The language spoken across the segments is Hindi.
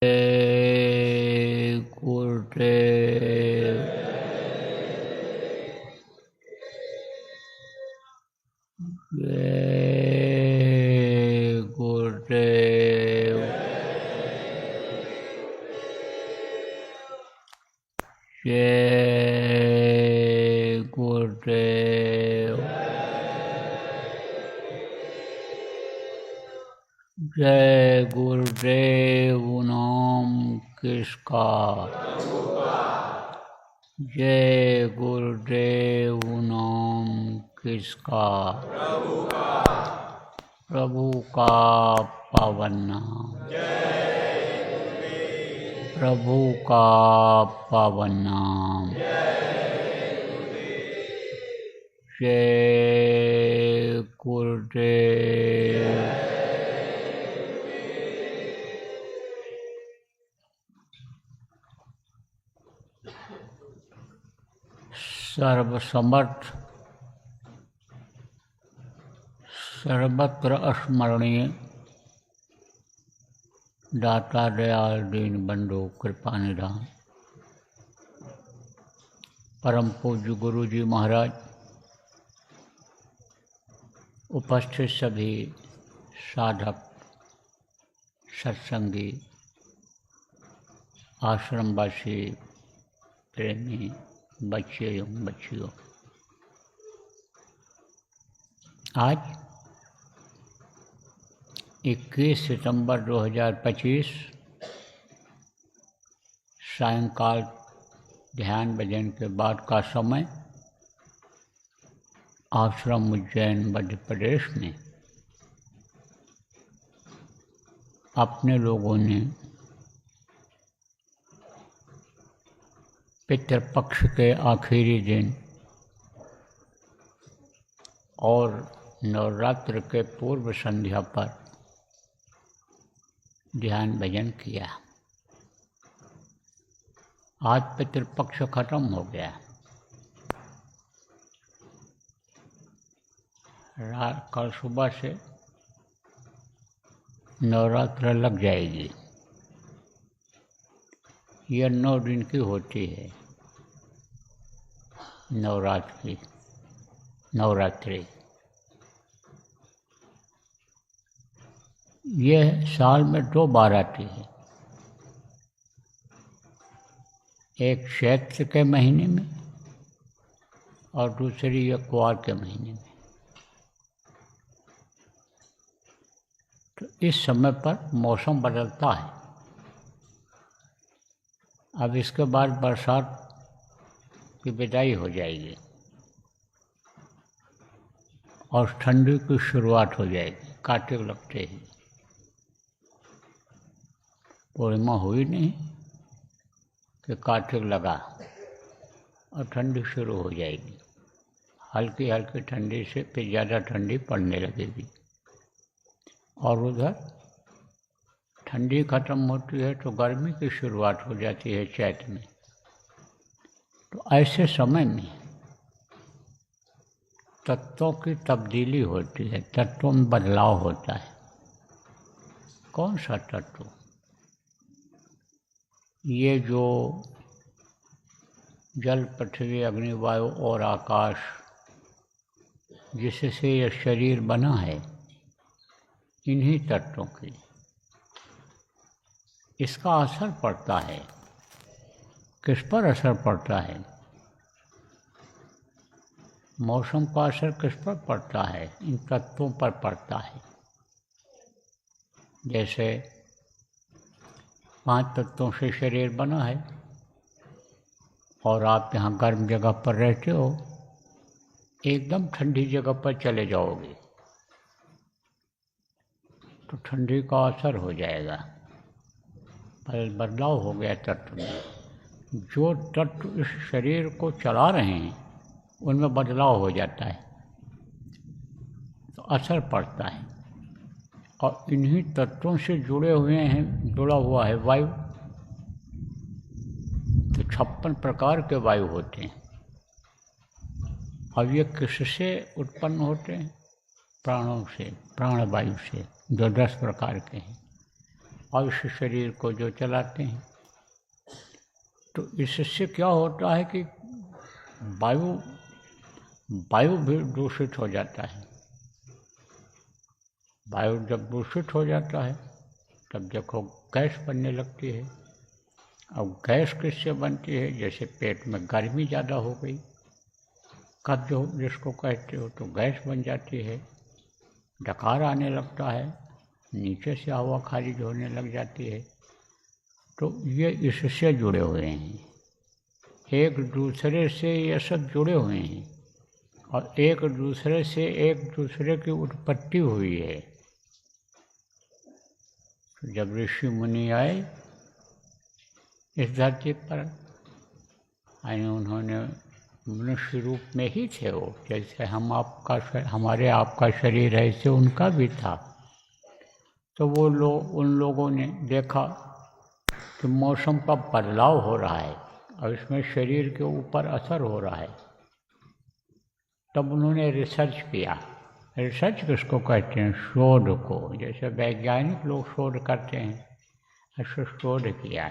गुरुदेव जय गुरुदेव जय गुरुदेव जय गुरुदेव नाम किसका जय गुरुदेव नाम किसका प्रभु का पावन नाम प्रभु का पावन नाम जय गुरुदेव सर्वसमर्थ सर्वत्र स्मरणीय दाता दयाल दीन बंधु कृपा निधान परम पूज्य गुरु जी महाराज, उपस्थित सभी साधक सत्संगी आश्रमवासी प्रेमी बच्चे एवं बच्चियों, आज 21 सितंबर 2025 सायंकाल ध्यान भजन के बाद का समय आश्रम उज्जैन मध्य प्रदेश में अपने लोगों ने पितृपक्ष के आखिरी दिन और नवरात्र के पूर्व संध्या पर ध्यान भजन किया। आज पितृपक्ष खत्म हो गया। कल सुबह से नवरात्र लग जाएगी। यह 9 दिन की होती है नवरात्रि। यह साल में 2 बार आती है, एक चैत्र के महीने में और दूसरी यह कुआर के महीने में। तो इस समय पर मौसम बदलता है। अब इसके बाद बरसात की विदाई हो जाएगी और ठंडी की शुरुआत हो जाएगी। कार्तिक लगते ही पूर्णिमा हुई नहीं कि कार्तिक लगा और ठंडी शुरू हो जाएगी। हल्की हल्की ठंडी से फिर ज़्यादा ठंडी पड़ने लगेगी और उधर ठंडी खत्म होती है तो गर्मी की शुरुआत हो जाती है चैत्र में। तो ऐसे समय में तत्वों की तब्दीली होती है, तत्वों में बदलाव होता है। कौन सा तत्व? ये जो जल, पृथ्वी, अग्नि, वायु और आकाश जिससे यह शरीर बना है, इन्हीं तत्वों की इसका असर पड़ता है। किस पर असर पड़ता है? मौसम का असर किस पर पड़ता है? इन तत्वों पर पड़ता है। जैसे 5 तत्वों से शरीर बना है और आप यहाँ गर्म जगह पर रहते हो, एकदम ठंडी जगह पर चले जाओगे तो ठंडी का असर हो जाएगा। बदलाव हो गया तत्व में। जो तत्व इस शरीर को चला रहे हैं उनमें बदलाव हो जाता है तो असर पड़ता है। और इन्हीं तत्वों से जुड़ा हुआ है वायु। तो 56 प्रकार के वायु होते हैं। अब ये किससे उत्पन्न होते हैं? प्राणों से, प्राणवायु से, जो 10 प्रकार के हैं। और इस शरीर को जो चलाते हैं। तो इससे क्या होता है कि वायु वायु भी दूषित हो जाता है। वायु जब दूषित हो जाता है तब देखो गैस बनने लगती है। अब गैस किससे बनती है? जैसे पेट में गर्मी ज़्यादा हो गई, कब्ज हो जिसको कहते हो, तो गैस बन जाती है, डकार आने लगता है, नीचे से हवा खारिज होने लग जाती है। तो ये इससे जुड़े हुए हैं, एक दूसरे से ये सब जुड़े हुए हैं और एक दूसरे से एक दूसरे की उत्पत्ति हुई है। तो जब ऋषि मुनि आए इस धरती पर, उन्होंने मनुष्य रूप में ही थे वो, जैसे हमारे आपका शरीर है ऐसे उनका भी था। तो वो लोग, उन लोगों ने देखा कि मौसम का बदलाव हो रहा है और इसमें शरीर के ऊपर असर हो रहा है। तब उन्होंने रिसर्च किया। रिसर्च किसको कहते हैं? शोध को। जैसे वैज्ञानिक लोग शोध करते हैं, ऐसे शोध किया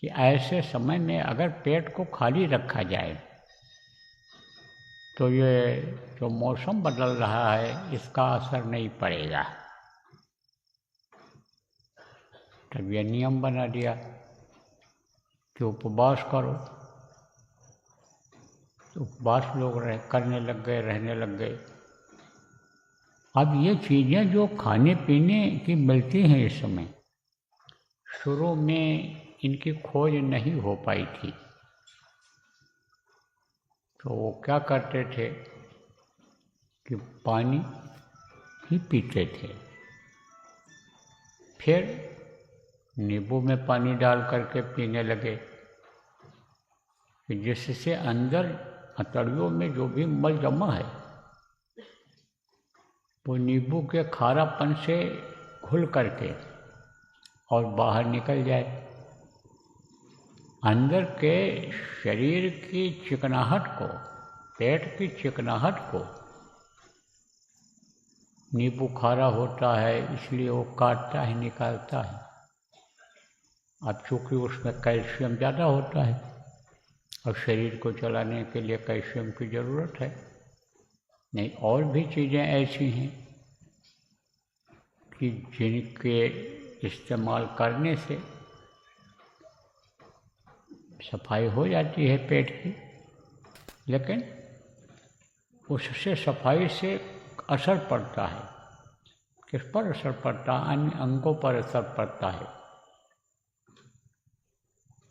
कि ऐसे समय में अगर पेट को खाली रखा जाए तो ये जो मौसम बदल रहा है इसका असर नहीं पड़ेगा। तब ये नियम बना दिया कि उपवास करो। उपवास लोग करने लग गए, रहने लग गए। अब ये चीज़ें जो खाने पीने की मिलती हैं इस समय, शुरू में इनकी खोज नहीं हो पाई थी। तो वो क्या करते थे कि पानी ही पीते थे, फिर नींबू में पानी डाल करके पीने लगे कि जिससे अंदर अतड़ियों में जो भी मल जमा है वो नींबू के खारापन से घुल करके और बाहर निकल जाए। अंदर के शरीर की चिकनाहट को, पेट की चिकनाहट को, नींबू खारा होता है इसलिए वो काटता है, निकालता है। अब चूँकि उसमें कैल्शियम ज़्यादा होता है और शरीर को चलाने के लिए कैल्शियम की ज़रूरत है। नहीं, और भी चीज़ें ऐसी हैं कि जिनके इस्तेमाल करने से सफाई हो जाती है पेट की, लेकिन उससे सफाई से असर पड़ता है। किस पर असर पड़ता है? अन्य अंगों पर असर पड़ता है।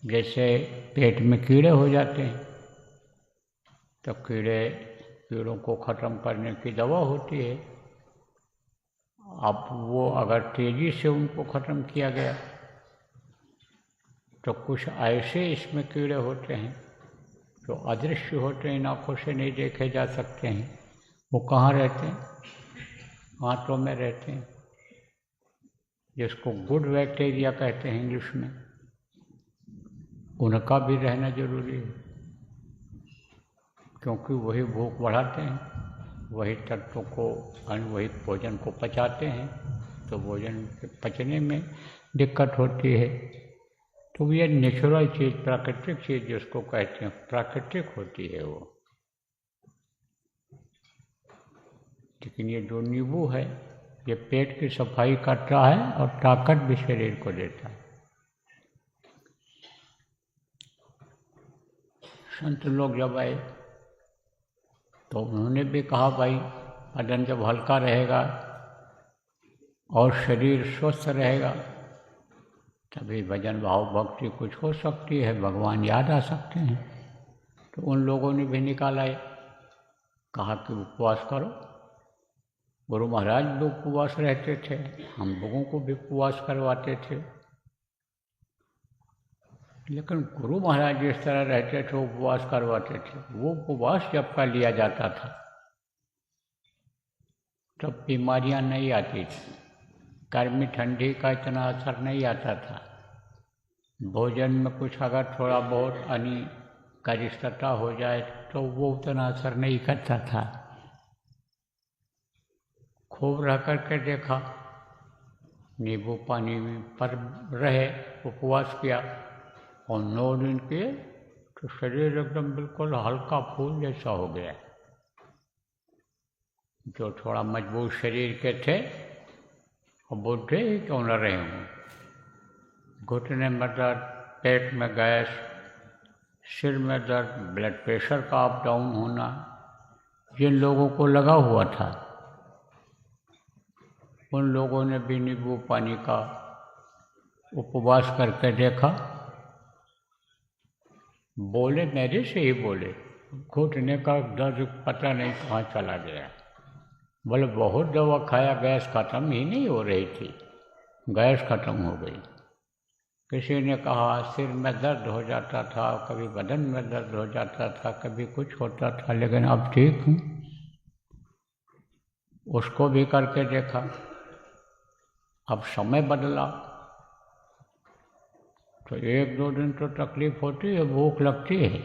जैसे पेट में कीड़े हो जाते हैं तो कीड़ों को ख़त्म करने की दवा होती है। अब वो अगर तेज़ी से उनको ख़त्म किया गया तो कुछ ऐसे इसमें कीड़े होते हैं जो अदृश्य होते हैं, आँखों से नहीं देखे जा सकते हैं। वो कहाँ रहते हैं? आंतों में रहते हैं, जिसको गुड बैक्टीरिया कहते हैं इंग्लिश में। उनका भी रहना जरूरी है क्योंकि वही भूख बढ़ाते हैं, वही तत्वों को, वही भोजन को पचाते हैं। तो भोजन के पचने में दिक्कत होती है। तो ये नेचुरल चीज़, प्राकृतिक चीज़ जिसको कहते हैं, प्राकृतिक होती है वो। लेकिन ये जो नींबू है ये पेट की सफाई करता है और ताकत भी शरीर को देता है। संत लोग जब आए तो उन्होंने भी कहा, भाई बदन जब हल्का रहेगा और शरीर स्वस्थ रहेगा तभी भजन भाव भक्ति कुछ हो सकती है, भगवान याद आ सकते हैं। तो उन लोगों ने भी निकाला, कहा कि उपवास करो। गुरु महाराज भी उपवास रहते थे, हम लोगों को भी उपवास करवाते थे। लेकिन गुरु महाराज जिस तरह रहते थे उपवास करवाते थे, वो उपवास जब का लिया जाता था तब बीमारियां नहीं आती थी, गर्मी ठंडी का इतना असर नहीं आता था। भोजन में कुछ अगर थोड़ा बहुत अनिष्टता हो जाए तो वो उतना असर नहीं करता था। खूब रह करके देखा नींबू पानी पर रहे, उपवास किया और 9 दिन किए तो शरीर एकदम बिल्कुल हल्का फूल जैसा हो गया। जो थोड़ा मजबूत शरीर के थे और बुढ़े ही क्यों न रहे हों, घुटने में दर्द, पेट में गैस, सिर में दर्द, ब्लड प्रेशर का अप डाउन होना, जिन लोगों को लगा हुआ था उन लोगों ने भी नींबू पानी का उपवास करके देखा। बोले मेरे से ही बोले, घुटने का दर्द पता नहीं कहाँ चला गया। बोले बहुत दवा खाया, गैस खत्म ही नहीं हो रही थी, गैस खत्म हो गई। किसी ने कहा सिर में दर्द हो जाता था, कभी बदन में दर्द हो जाता था, कभी कुछ होता था, लेकिन अब ठीक हूँ। उसको भी करके देखा, अब समय बदला तो 1-2 दिन तो तकलीफ होती है, भूख लगती है,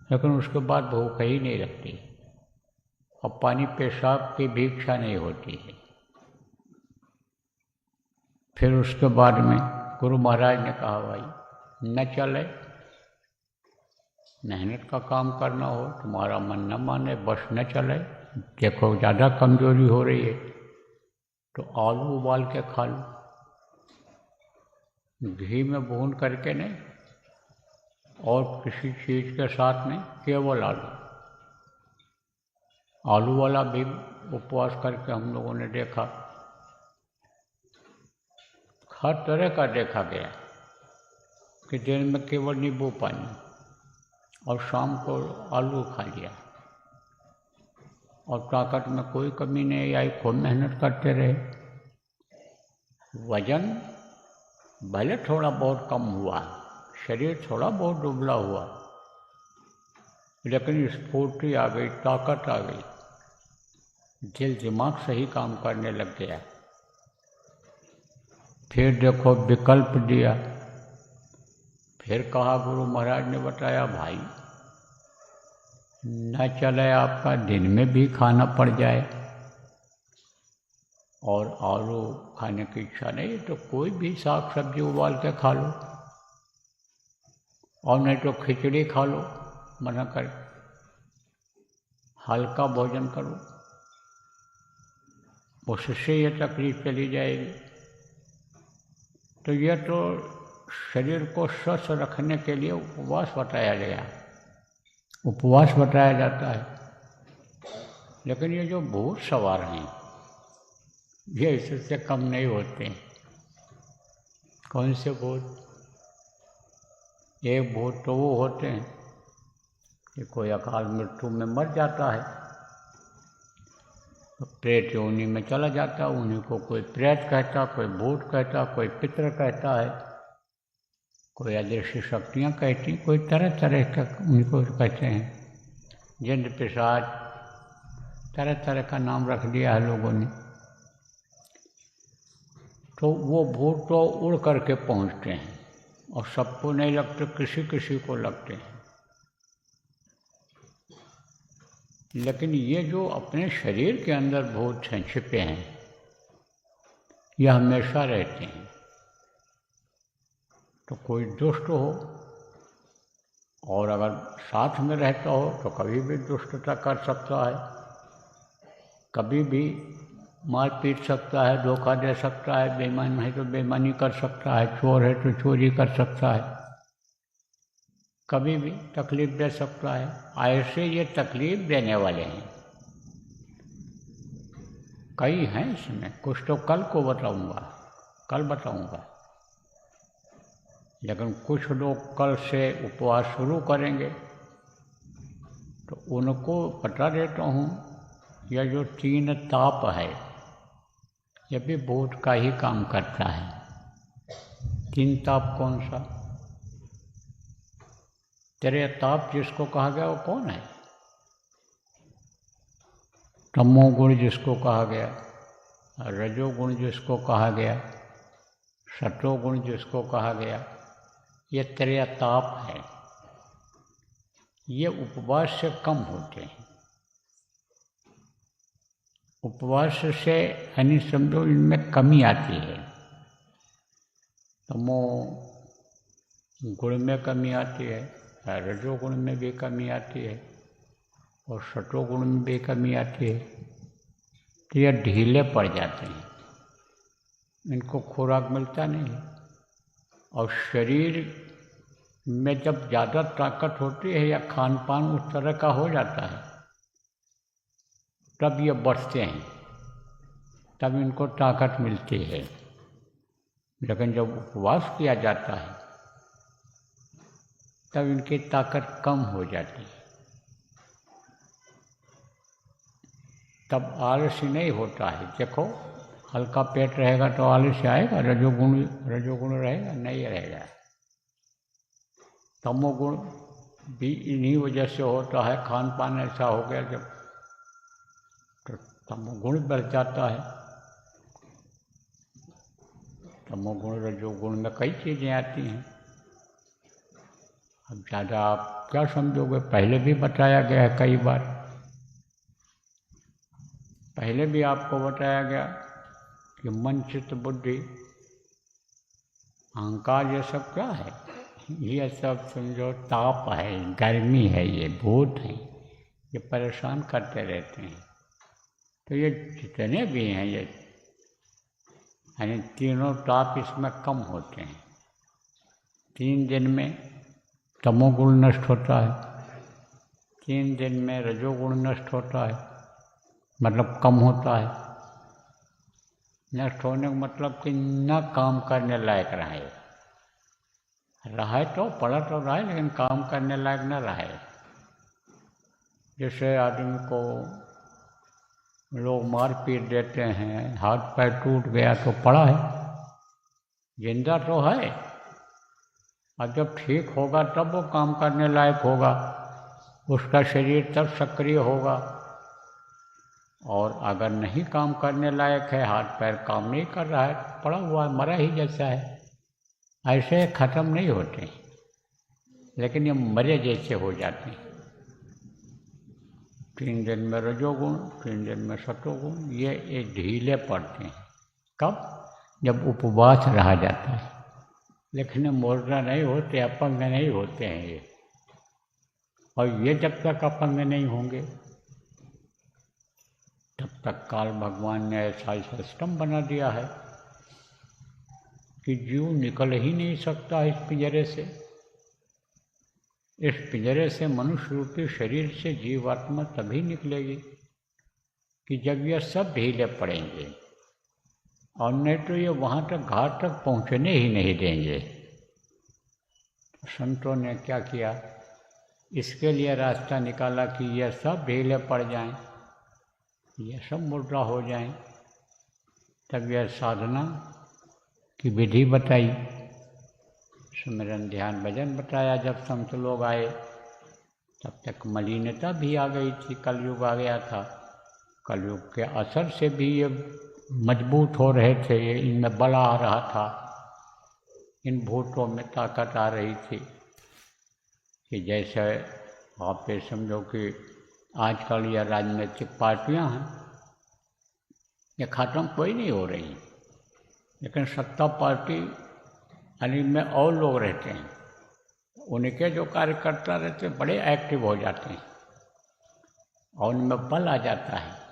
लेकिन उसके बाद भूख ही नहीं लगती और पानी पेशाब की भी इच्छा नहीं होती है। फिर उसके बाद में गुरु महाराज ने कहा भाई न चले, मेहनत का काम करना हो, तुम्हारा मन न माने, बस न चले, देखो ज़्यादा कमजोरी हो रही है तो आलू उबाल के खा लो, घी में भून करके नहीं, और किसी चीज़ के साथ नहीं, केवल आलू वाला भी उपवास करके हम लोगों ने देखा। हर तरह का देखा गया कि दिन में केवल नींबू पानी और शाम को आलू खा लिया और ताकत में कोई कमी नहीं आई, खूब मेहनत करते रहे। वजन भले थोड़ा बहुत कम हुआ, शरीर थोड़ा बहुत दुबला हुआ, लेकिन स्फूर्ति आ गई, ताकत आ गई, दिल दिमाग सही काम करने लग गया। फिर देखो विकल्प दिया, फिर कहा गुरु महाराज ने बताया भाई न चले आपका, दिन में भी खाना पड़ जाए और आलू खाने की इच्छा नहीं तो कोई भी साग सब्जी उबाल के खा लो, और नहीं तो खिचड़ी खा लो, मना कर, हल्का भोजन करो, उससे ये तकलीफ चली जाएगी। तो यह तो शरीर को स्वस्थ रखने के लिए उपवास बताया गया, उपवास बताया जाता है। लेकिन ये जो भूत सवार हैं ये इससे कम नहीं होते। कौन से भूत? एक भूत तो वो होते हैं कि कोई अकाल मृत्यु में मर जाता है तो प्रेत योनि में चला जाता है, उन्हीं को कोई प्रेत कहता, कोई भूत कहता, कोई पितृ कहता है, कोई अदृश्य शक्तियाँ कहती, कोई तरह तरह का उनको कहते हैं, जिन पिशाच, तरह तरह का नाम रख दिया है लोगों ने। तो वो भूत तो उड़ करके पहुँचते हैं और सबको नहीं लगते, किसी किसी को लगते हैं। लेकिन ये जो अपने शरीर के अंदर भूत हैं, छिपे हैं, ये हमेशा रहते हैं। तो कोई दुष्ट हो और अगर साथ में रहता हो तो कभी भी दुष्टता कर सकता है, कभी भी मार पीट सकता है, धोखा दे सकता है, बेईमान है तो बेईमानी कर सकता है, चोर है तो चोरी कर सकता है, कभी भी तकलीफ दे सकता है। ऐसे ये तकलीफ देने वाले हैं, कई हैं इसमें, कुछ तो कल को बताऊंगा, कल बताऊंगा। लेकिन कुछ लोग कल से उपवास शुरू करेंगे तो उनको बता देता हूँ, यह जो 3 ताप है यह भी भूत का ही काम करता है। 3 ताप कौन सा? तेरे ताप जिसको कहा गया वो कौन है? तमोगुण जिसको कहा गया, रजोगुण जिसको कहा गया, सतोगुण जिसको कहा गया, ये तेरे ताप है। ये उपवास से कम होते हैं। उपवास से यानी समझो इनमें कमी आती है। तमो गुण में कमी आती है, रजोगुण में भी कमी आती है और सतोगुण में भी कमी आती है, तो ये ढीले पड़ जाते हैं, इनको खुराक मिलता नहीं है। और शरीर में जब ज़्यादा ताकत होती है या खान पान उस तरह का हो जाता है, तब ये बढ़ते हैं, तब इनको ताकत मिलती है। लेकिन जब उपवास किया जाता है तब इनकी ताकत कम हो जाती है, तब आलस्य नहीं होता है। देखो, हल्का पेट रहेगा तो आलस्य आएगा, रजोगुण रहेगा नहीं रहेगा। तमोगुण भी इन्हीं वजह से होता है, खान पान ऐसा हो गया जब तो तमोगुण बढ़ जाता है। तमोगुण रजोगुण में कई चीज़ें आती हैं। अब ज़्यादा आप क्या समझोगे, पहले भी बताया गया है कई बार, पहले भी आपको बताया गया कि मन चित्त बुद्धि अहंकार ये सब क्या है, ये सब समझो ताप है, गर्मी है, ये भूत हैं, ये परेशान करते रहते हैं। तो ये जितने भी हैं ये यानी तीनों ताप इसमें कम होते हैं। 3 दिन में तमोगुण नष्ट होता है, 3 दिन में रजोगुण नष्ट होता है, मतलब कम होता है। नष्ट होने का मतलब कि न काम करने लायक रहे तो पड़ा तो रहे, लेकिन काम करने लायक न रहे। जैसे आदमी को लोग मार पीट देते हैं, हाथ पैर टूट गया तो पड़ा है, जिंदा तो है। अब जब ठीक होगा तब वो काम करने लायक होगा, उसका शरीर तब सक्रिय होगा। और अगर नहीं काम करने लायक है, हाथ पैर काम नहीं कर रहा है, पड़ा हुआ है, मरा ही जैसा है। ऐसे ख़त्म नहीं होते, लेकिन ये मरे जैसे हो जाते हैं। 3 दिन में रजोगुण, 3 दिन में सतोगुण, ये ढीले पड़ते हैं। कब? जब उपवास रहा जाता है। लेकिन मुर्दा नहीं होते, अपंग नहीं होते हैं ये। और ये जब तक अपंग नहीं होंगे तब तक काल भगवान ने ऐसा सिस्टम बना दिया है कि जीव निकल ही नहीं सकता इस पिंजरे से। इस पिंजरे से मनुष्य रूपी शरीर से जीवात्मा तभी निकलेगी कि जब यह सब ढीले पड़ेंगे, और नहीं तो ये वहाँ तक घाट तक पहुँचने ही नहीं देंगे। संतों ने क्या किया, इसके लिए रास्ता निकाला कि यह सब ढीले पड़ जाएं, यह सब मुर्दा हो जाएं। तब यह साधना की विधि बताई, सुमिरन ध्यान भजन बताया। जब संत लोग आए तब तक मलिनता भी आ गई थी, कलयुग आ गया था। कलयुग के असर से भी ये मजबूत हो रहे थे, इनमें बल आ रहा था, इन भूतों में ताकत आ रही थी। कि जैसे आप ये समझो कि आजकल यह राजनीतिक पार्टियां हैं, ये ख़त्म कोई नहीं हो रही, लेकिन सत्ता पार्टी यानी में और लोग रहते हैं, उनके जो कार्यकर्ता रहते हैं बड़े एक्टिव हो जाते हैं और उनमें बल आ जाता है।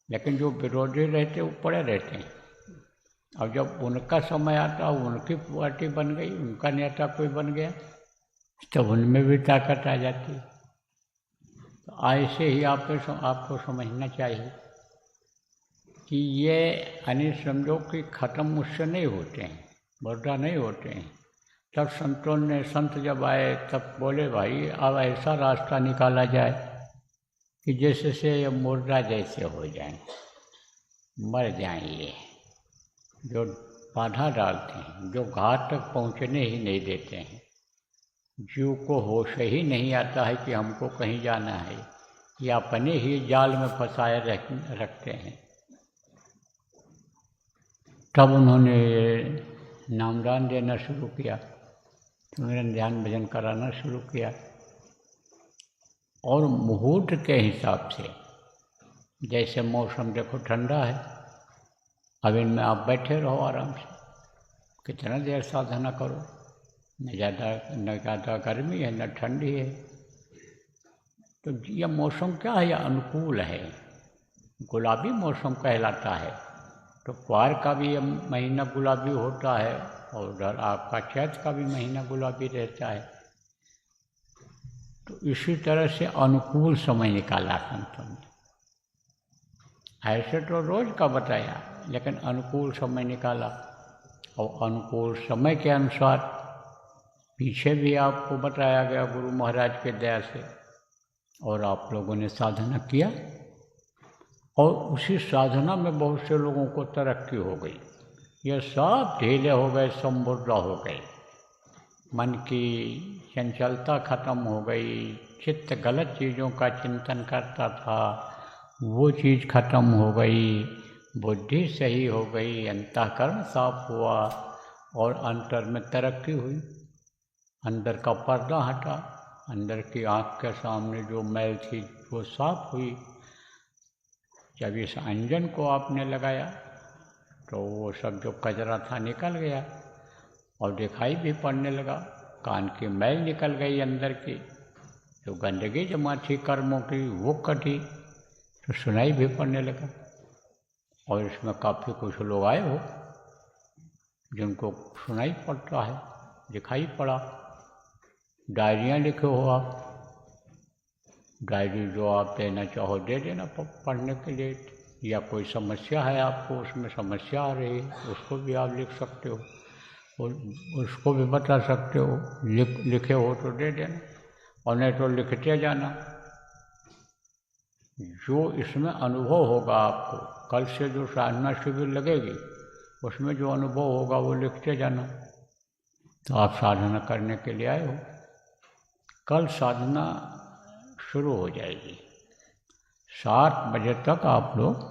लेकिन जो विरोधी रहते हैं वो पड़े रहते हैं। और जब उनका समय आता, उनकी पार्टी बन गई, उनका नेता कोई बन गया, तब उनमें भी ताकत आ जाती है। तो ऐसे ही आपको समझना चाहिए कि ये यानी समझो कि ख़त्म उससे नहीं होते हैं, मुर्दा नहीं होते हैं। तब संतों ने, संत जब आए तब बोले भाई अब ऐसा रास्ता निकाला जाए कि जैसे से ये मुर्दा जैसे हो जाएं, मर जाएं। ये जो बाधा डालते हैं, जो घाट तक पहुँचने ही नहीं देते हैं, जीव को होश ही नहीं आता है कि हमको कहीं जाना है, या अपने ही जाल में फंसाए रखते हैं। तब उन्होंने नामदान देना शुरू किया, सुमिरन ध्यान भजन कराना शुरू किया। और मुहूर्त के हिसाब से, जैसे मौसम देखो ठंडा है, अब इनमें आप बैठे रहो आराम से, कितना देर साधना करो, न ज़्यादा गर्मी है न ठंडी है। तो यह मौसम क्या है, यह अनुकूल है, गुलाबी मौसम कहलाता है। तो क्वार का भी यह महीना गुलाबी होता है और उधर आपका चैत का भी महीना गुलाबी रहता है। तो इसी तरह से अनुकूल समय निकाला संतों ने। ऐसे तो रोज का बताया, लेकिन अनुकूल समय निकाला। और अनुकूल समय के अनुसार पीछे भी आपको बताया गया गुरु महाराज के दया से, और आप लोगों ने साधना किया और उसी साधना में बहुत से लोगों को तरक्की हो गई। ये सब ढीले हो गए, सब मुर्दा हो गए, मन की चंचलता खत्म हो गई, चित्त गलत चीज़ों का चिंतन करता था वो चीज़ खत्म हो गई, बुद्धि सही हो गई, अंतःकरण साफ हुआ और अंतर में तरक्की हुई। अंदर का पर्दा हटा, अंदर की आँख के सामने जो मैल थी वो साफ हुई। जब इस अंजन को आपने लगाया तो वो सब जो कचरा था निकल गया और दिखाई भी पड़ने लगा। कान की मैल निकल गई, अंदर की जो गंदगी जमा थी कर्मों की वो कटी, तो सुनाई भी पड़ने लगा। और इसमें काफ़ी कुछ लोग आए हो जिनको सुनाई पड़ता है, दिखाई पड़ा। डायरियाँ लिखे हो आप, डायरी जो आप देना चाहो दे देना पढ़ने के लिए, या कोई समस्या है आपको, उसमें समस्या आ रही है उसको भी आप लिख सकते हो, उसको भी बता सकते हो। लिखे हो तो दे देना, और नहीं तो लिखते जाना। जो इसमें अनुभव होगा आपको, कल से जो साधना शिविर लगेगी उसमें जो अनुभव होगा वो लिखते जाना। तो आप साधना करने के लिए आए हो। कल साधना शुरू हो जाएगी 7 बजे तक। आप लोग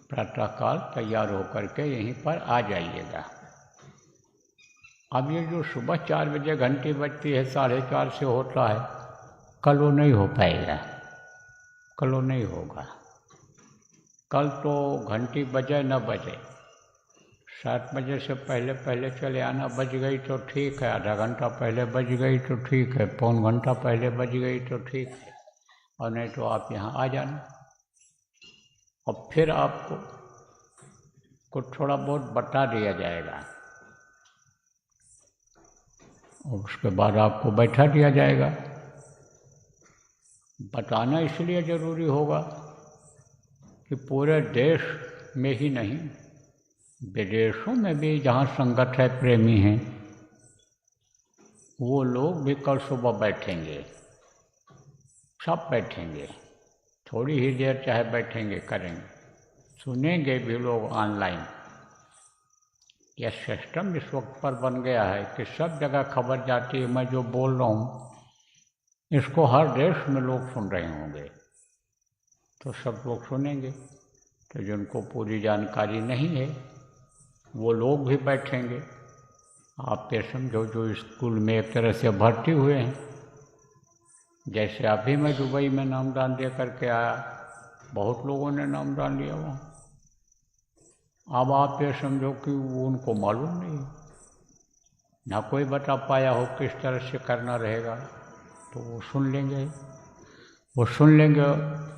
प्रातःकाल तैयार होकर के यहीं पर आ जाइएगा। अब ये जो सुबह 4 बजे घंटी बजती है, 4:30 से होता है, कल वो नहीं हो पाएगा, कल वो नहीं होगा। कल तो घंटी बजे न बजे, 7 बजे से पहले पहले चले आना। बज गई तो ठीक है, आधा घंटा पहले बज गई तो ठीक है, पौन घंटा पहले बज गई तो ठीक है, और नहीं तो आप यहाँ आ जाना। और फिर आपको कुछ थोड़ा बहुत बता दिया जाएगा और उसके बाद आपको बैठा दिया जाएगा। बताना इसलिए ज़रूरी होगा कि पूरे देश में ही नहीं, विदेशों में भी जहाँ संगत है, प्रेमी हैं, वो लोग भी कल सुबह बैठेंगे, सब बैठेंगे, थोड़ी ही देर चाहे बैठेंगे, करेंगे, सुनेंगे भी लोग ऑनलाइन। यह सिस्टम इस वक्त पर बन गया है कि सब जगह खबर जाती है। मैं जो बोल रहा हूँ इसको हर देश में लोग सुन रहे होंगे, तो सब लोग सुनेंगे। तो जिनको पूरी जानकारी नहीं है वो लोग भी बैठेंगे। आप ये समझो जो स्कूल में एक तरह से भर्ती हुए हैं, जैसे अभी मैं दुबई में नामदान दे करके आया, बहुत लोगों ने नामदान लिया वहाँ। अब आप ये समझो कि वो उनको मालूम नहीं, ना कोई बता पाया हो किस तरह से करना रहेगा, तो वो सुन लेंगे। वो सुन लेंगे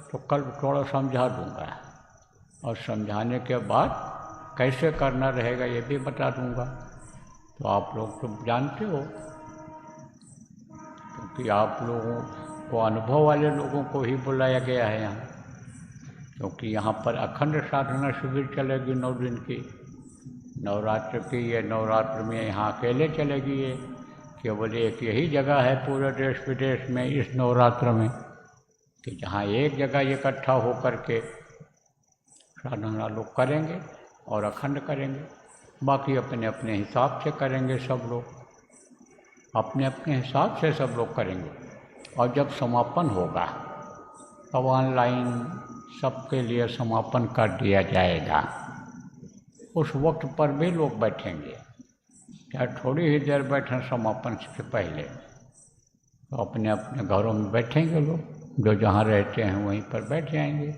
तो कल थोड़ा समझा दूंगा, और समझाने के बाद कैसे करना रहेगा ये भी बता दूंगा। तो आप लोग तो जानते हो, क्योंकि आप लोगों को, अनुभव वाले लोगों को ही बुलाया गया है यहाँ, क्योंकि यहाँ पर अखंड साधना शिविर चलेगी 9 दिन की, नवरात्र की। ये नवरात्र में यहाँ अकेले चलेगी, ये केवल एक यही जगह है पूरे देश विदेश में इस नवरात्र में कि जहाँ एक जगह इकट्ठा होकर के साधना लोग करेंगे और अखंड करेंगे। बाकी अपने अपने हिसाब से करेंगे, सब लोग अपने अपने हिसाब से सब लोग करेंगे। और जब समापन होगा तब ऑनलाइन सबके लिए समापन कर दिया जाएगा। उस वक्त पर भी लोग बैठेंगे, चाहे थोड़ी ही देर बैठें समापन से पहले, तो अपने अपने घरों में बैठेंगे लोग, जो जहाँ रहते हैं वहीं पर बैठ जाएंगे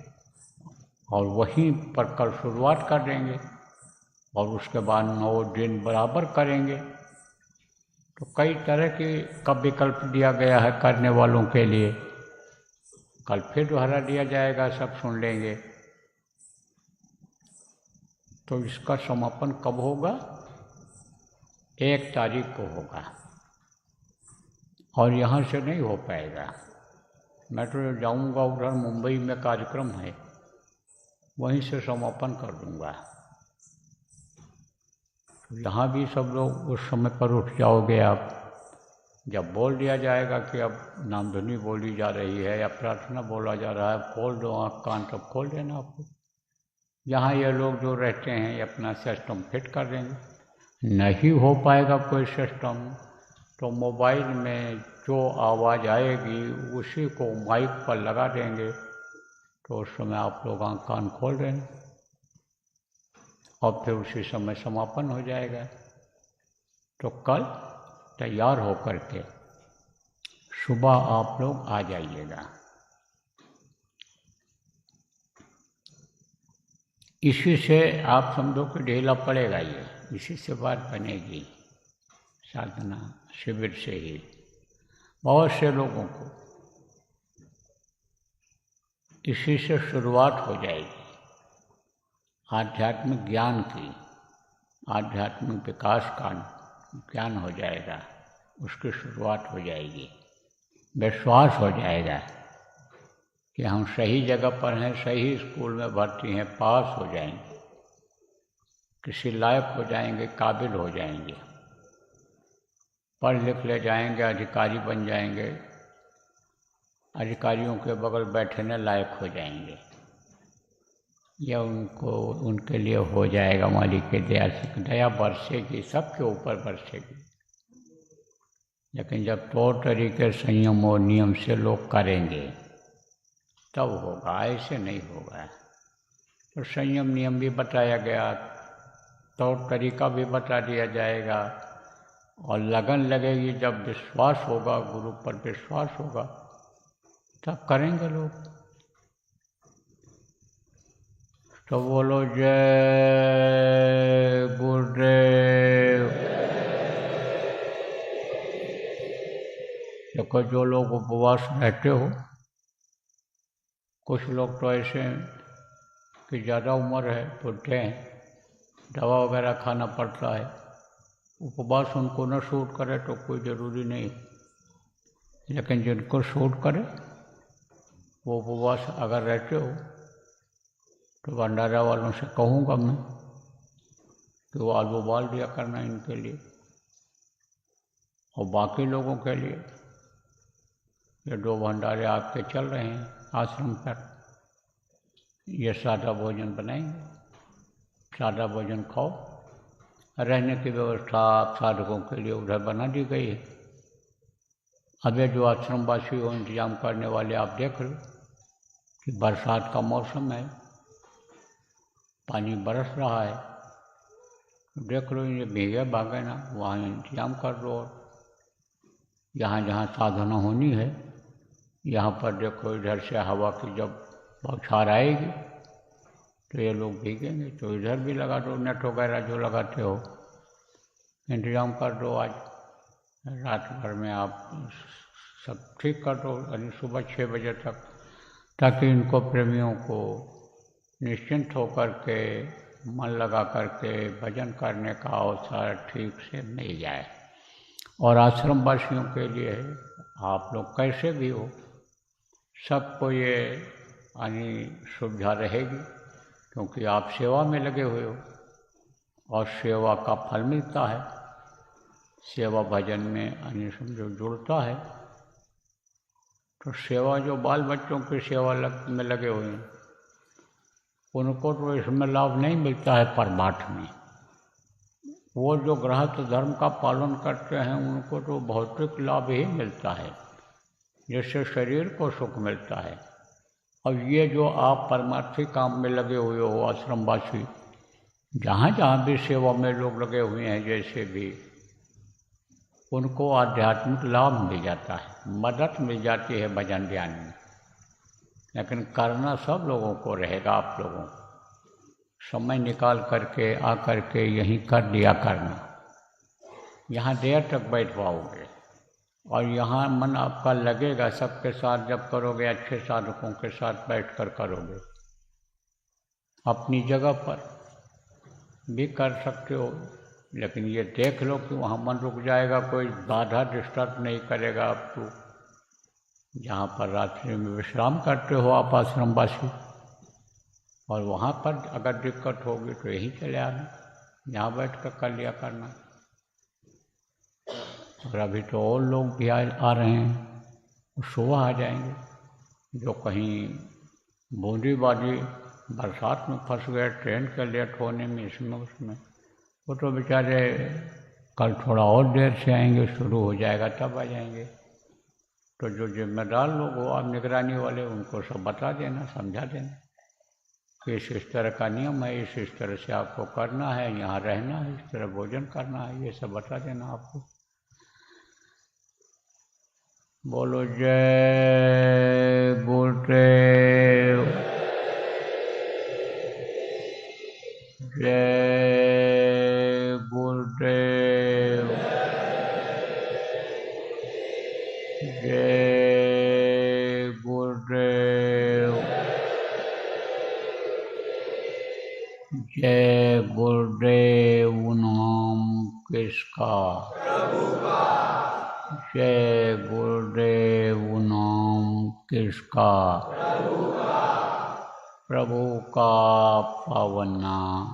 और वहीं पर कल शुरुआत कर देंगे। और उसके बाद 9 दिन बराबर करेंगे। तो कई तरह का विकल्प दिया गया है करने वालों के लिए। कल फिर दोहरा दिया जाएगा, सब सुन लेंगे। तो इसका समापन कब होगा? 1 तारीख को होगा, और यहाँ से नहीं हो पाएगा। मैं तो जाऊँगा उधर, मुंबई में कार्यक्रम है, वहीं से समापन कर दूँगा। यहाँ भी सब लोग उस समय पर उठ जाओगे आप, जब बोल दिया जाएगा कि अब नामधुनी बोली जा रही है या प्रार्थना बोला जा रहा है, खोल दो आँख कान, तब खोल देना आपको। यहाँ ये लोग जो रहते हैं ये अपना सिस्टम फिट कर देंगे। नहीं हो पाएगा कोई सिस्टम, तो मोबाइल में जो आवाज़ आएगी उसी को माइक पर लगा देंगे, तो उस समय आप लोग आँख कान खोल देंगे और फिर उसी समय समापन हो जाएगा। तो कल तैयार होकर के सुबह आप लोग आ जाइएगा। इसी से आप समझो कि ढीला पड़ेगा, ये इसी से बात बनेगी साधना शिविर से ही। बहुत से लोगों को इसी से शुरुआत हो जाएगी आध्यात्मिक ज्ञान की, आध्यात्मिक विकास का ज्ञान हो जाएगा, उसकी शुरुआत हो जाएगी। विश्वास हो जाएगा कि हम सही जगह पर हैं, सही स्कूल में भर्ती हैं, पास हो जाएंगे, किसी लायक हो जाएंगे, काबिल हो जाएंगे, पढ़ लिख ले जाएंगे, अधिकारी बन जाएंगे, अधिकारियों के बगल बैठने लायक हो जाएंगे। यह उनके लिए हो जाएगा। मालिक की दया से दया बरसेगी, सबके ऊपर बरसेगी। लेकिन जब तौर तरीके, संयम और नियम से लोग करेंगे तब होगा, ऐसे नहीं होगा। तो संयम नियम भी बताया गया, तौर तरीका भी बता दिया जाएगा, और लगन लगेगी। जब विश्वास होगा, गुरु पर विश्वास होगा, तब करेंगे लोग। तो बोलो जय गुरुदेव। देखो, जो लोग उपवास रहते हो, कुछ लोग तो ऐसे हैं कि ज़्यादा उम्र है, बुढ़े हैं, दवा वगैरह खाना पड़ता है, उपवास उनको न सूट करे तो कोई ज़रूरी नहीं। लेकिन जिनको सूट करे वो उपवास अगर रहते हो, तो भंडारा वालों से कहूँगा मैं कि वो आलू उबाल दिया करना इनके लिए। और बाकी लोगों के लिए ये 2 भंडारे आपके चल रहे हैं आश्रम पर, ये सादा भोजन बनाएंगे, सादा भोजन खाओ। रहने की व्यवस्था आप साधकों के लिए उधर बना दी गई है। अब ये जो आश्रमवासी हो, इंतजाम करने वाले, आप देख लो कि बरसात का मौसम है, पानी बरस रहा है, देख लो ये भीगे भागे ना, वहाँ इंतजाम कर दो। यहाँ जहाँ साधना होनी है, यहाँ पर देखो, इधर से हवा की जब बौछार आएगी तो ये लोग भीगेंगे, तो इधर भी लगा दो, नेट वगैरह जो लगाते हो, इंतजाम कर दो। आज रात भर में आप सब ठीक कर दो, यानी सुबह 6 बजे तक, ताकि इनको प्रेमियों को निश्चिंत होकर के, मन लगा करके भजन करने का अवसर ठीक से मिल जाए। और आश्रम वासियों के लिए आप लोग कैसे भी हो, सबको ये यानी सुविधा रहेगी, क्योंकि आप सेवा में लगे हुए हो और सेवा का फल मिलता है। सेवा भजन में यानी समझो जुड़ता है। तो सेवा जो बाल बच्चों की सेवा में लगे हुए हैं, उनको तो इसमें लाभ नहीं मिलता है परमार्थ में। वो जो गृहस्थ धर्म का पालन करते हैं उनको तो भौतिक लाभ ही मिलता है, जिससे शरीर को सुख मिलता है। अब ये जो आप परमार्थी काम में लगे हुए हो, आश्रमवासी, जहाँ जहाँ भी सेवा में लोग लगे हुए हैं, जैसे भी, उनको आध्यात्मिक लाभ मिल जाता है, मदद मिल जाती है भजन ध्यान में। लेकिन करना सब लोगों को रहेगा, आप लोगों को। समय निकाल करके आ करके यहीं कर दिया करना। यहाँ देर तक बैठ पाओगे और यहाँ मन आपका लगेगा। सबके साथ जब करोगे, अच्छे साधकों के साथ बैठकर करोगे। अपनी जगह पर भी कर सकते हो, लेकिन ये देख लो कि वहाँ मन रुक जाएगा, कोई बाधा डिस्टर्ब नहीं करेगा आपको। जहाँ पर रात्रि में विश्राम करते हो आप आश्रमवासी, और वहाँ पर अगर दिक्कत होगी तो यहीं चले आना, यहाँ बैठ कर लिया करना। और अभी तो और लोग भी आ रहे हैं, सुबह आ जाएंगे। जो कहीं बूंदीबांदी बरसात में फंस गए ट्रेन के लेट होने में, इसमें उसमें, वो तो बेचारे कल थोड़ा और देर से आएंगे, शुरू हो जाएगा तब आ जाएंगे। तो जो जिम्मेदार लोग हो आप निगरानी वाले, उनको सब बता देना, समझा देना कि इस तरह का नियम है, इस तरह से आपको करना है, यहाँ रहना है, इस तरह भोजन करना है, ये सब बता देना आपको। बोलो जय गुरुदेव, जय गुरुदेव, जय गुरुदेव, जय गुरुदेव। नाम किसका? जय गुरुदेव। नाम किसका? प्रभु का पावन नाम,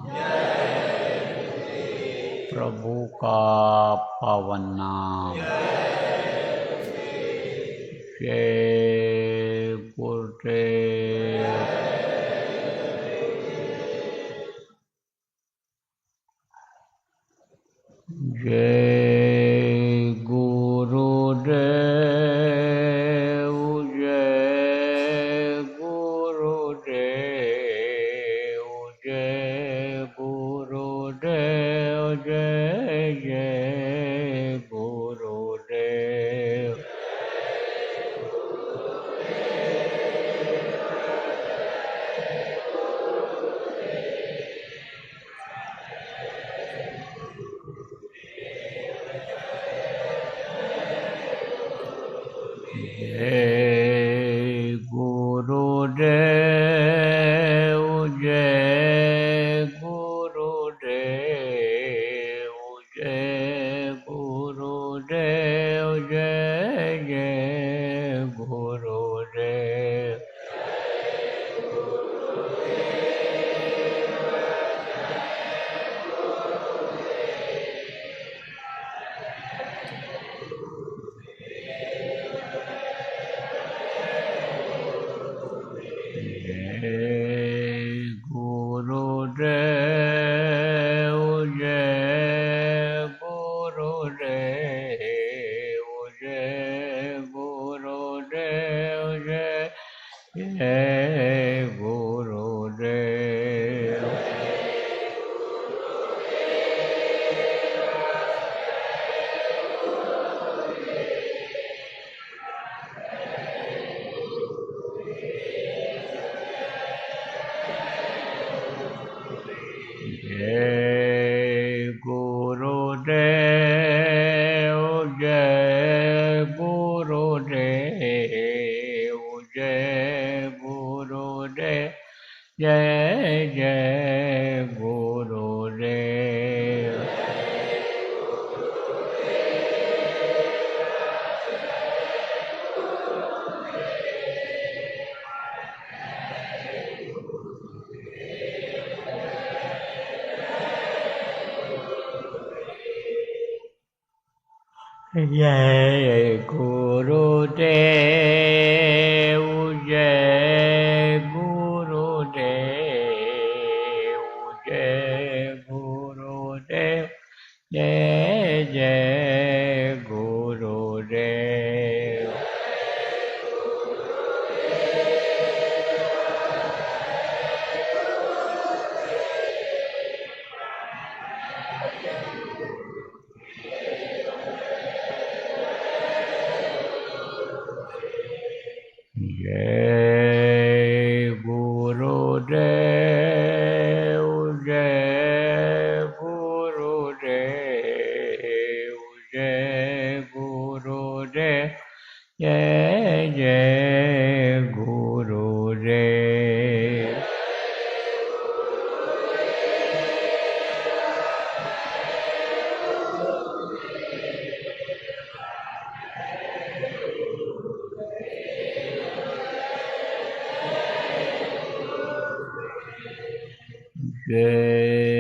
प्रभु का पावन नाम। जय गुरुदेव। जय गुरुदेव, जय गुरुदेव, जय गुरुदेव, जय जय गुरुदेव। जय गुरुदेव, जय गुरुदेव, जय गुरुदेव, जय जय गुरुदेव। जय गुरुदेव, जय गुरुदेव, जय गुरुदेव, जय जय गुरुदेव। जय गुरुदेव, जय गुरुदेव, जय गुरुदेव, जय जय गुरुदेव। जय गुरुदेव, जय गुरुदेव, जय गुरुदेव, जय जय गुरुदेव। जय गुरुदेव, रे, जय जय गुरु रे। जय